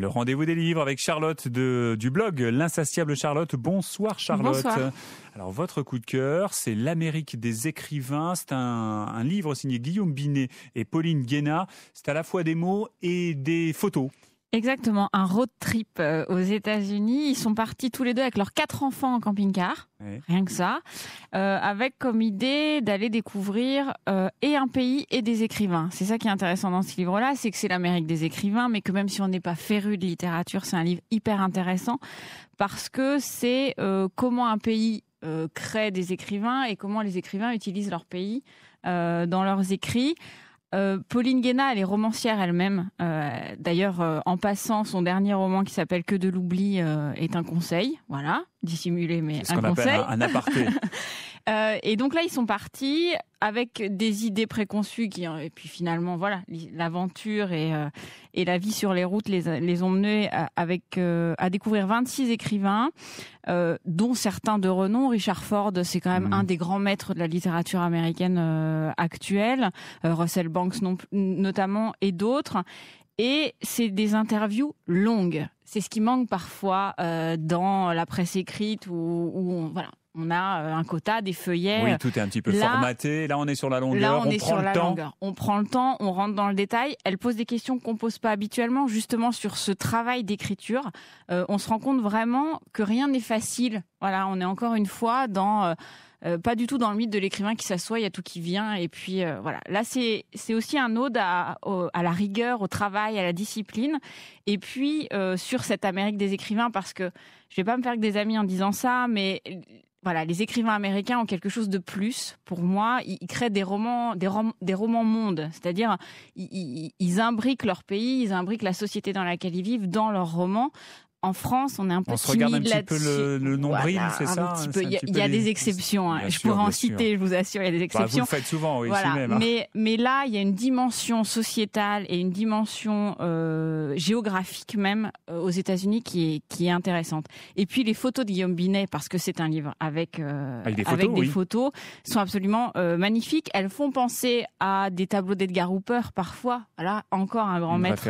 Le rendez-vous des livres avec Charlotte du blog L'Insatiable Charlotte. Bonsoir Charlotte. Bonsoir. Alors votre coup de cœur, c'est L'Amérique des écrivains. C'est un livre signé Guillaume Binet et Pauline Guéna. C'est à la fois des mots et des photos. Exactement, un road trip aux États-Unis. Ils sont partis tous les deux avec leurs 4 enfants en camping-car, rien que ça, avec comme idée d'aller découvrir et un pays et des écrivains. C'est ça qui est intéressant dans ce livre-là, c'est que c'est l'Amérique des écrivains, mais que même si on n'est pas féru de littérature, c'est un livre hyper intéressant parce que c'est comment un pays crée des écrivains et comment les écrivains utilisent leur pays dans leurs écrits. Pauline Guéna, elle est romancière elle-même. D'ailleurs, en passant, son dernier roman qui s'appelle Que de l'oubli est un conseil. Voilà, dissimulé, mais c'est un conseil. C'est ce qu'on appelle un aparté. Et donc là, ils sont partis avec des idées préconçues et puis finalement, voilà, l'aventure et la vie sur les routes les ont menés à découvrir 26 écrivains, dont certains de renom. Richard Ford, c'est quand même un des grands maîtres de la littérature américaine actuelle, Russell Banks notamment, et d'autres. Et c'est des interviews longues. C'est ce qui manque parfois dans la presse écrite où on a un quota, des feuillets. Oui, tout est un petit peu formaté. Là, on est sur la longueur. Là, on est sur la longueur. On prend le temps, on rentre dans le détail. Elle pose des questions qu'on pose pas habituellement, justement sur ce travail d'écriture. On se rend compte vraiment que rien n'est facile. Voilà, on est encore une fois dans pas du tout dans le mythe de l'écrivain qui s'assoit, il y a tout qui vient. Et puis voilà. Là, c'est aussi un ode à la rigueur, au travail, à la discipline. Et puis sur cette Amérique des écrivains, parce que je vais pas me faire que des amis en disant ça, mais voilà, les écrivains américains ont quelque chose de plus. Pour moi, ils créent des romans mondes. C'est-à-dire, ils imbriquent leur pays, ils imbriquent la société dans laquelle ils vivent dans leurs romans. En France, on est un peu timide là-dessus. On se regarde un petit peu le nombril, voilà, c'est ça? Il y a des exceptions. Je pourrais en citer, je vous assure, il y a des exceptions. Vous le faites souvent, oui, voilà. ici même. Mais là, il y a une dimension sociétale et une dimension géographique même aux États-Unis qui est intéressante. Et puis les photos de Guillaume Binet, parce que c'est un livre avec des photos, sont absolument magnifiques. Elles font penser à des tableaux d'Edgar Hooper parfois. Voilà, encore un grand maître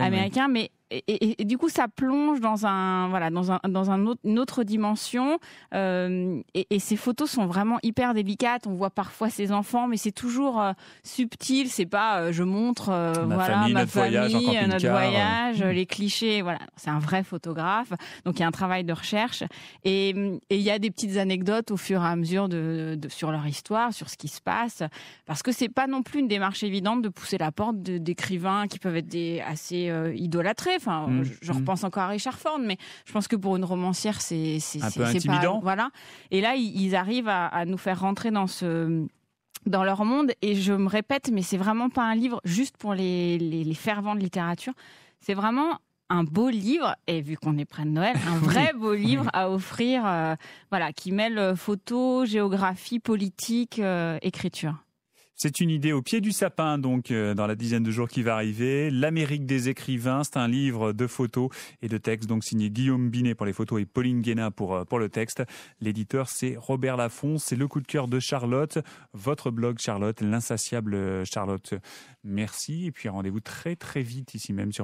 américain, mais et du coup, ça plonge dans une autre dimension. Et ces photos sont vraiment hyper délicates. On voit parfois ses enfants, mais c'est toujours subtil. C'est pas je montre ma famille, notre voyage, les clichés. Voilà, c'est un vrai photographe. Donc il y a un travail de recherche et il y a des petites anecdotes au fur et à mesure sur leur histoire, sur ce qui se passe, parce que c'est pas non plus une démarche évidente de pousser la porte d'écrivains qui peuvent être assez idolâtrés. Enfin, je repense encore à Richard Ford, mais je pense que pour une romancière, c'est un peu intimidant. Voilà. Et là, ils arrivent à nous faire rentrer dans leur monde. Et je me répète, mais c'est vraiment pas un livre juste pour les fervents de littérature. C'est vraiment un beau livre, et vu qu'on est près de Noël, un vrai beau livre à offrir, qui mêle photo, géographie, politique, écriture. C'est une idée au pied du sapin, donc, dans la dizaine de jours qui va arriver. L'Amérique des écrivains, c'est un livre de photos et de textes, donc signé Guillaume Binet pour les photos et Pauline Guéna pour le texte. L'éditeur, c'est Robert Laffont. C'est le coup de cœur de Charlotte. Votre blog, Charlotte, L'Insatiable Charlotte. Merci. Et puis, rendez-vous très, très vite ici même sur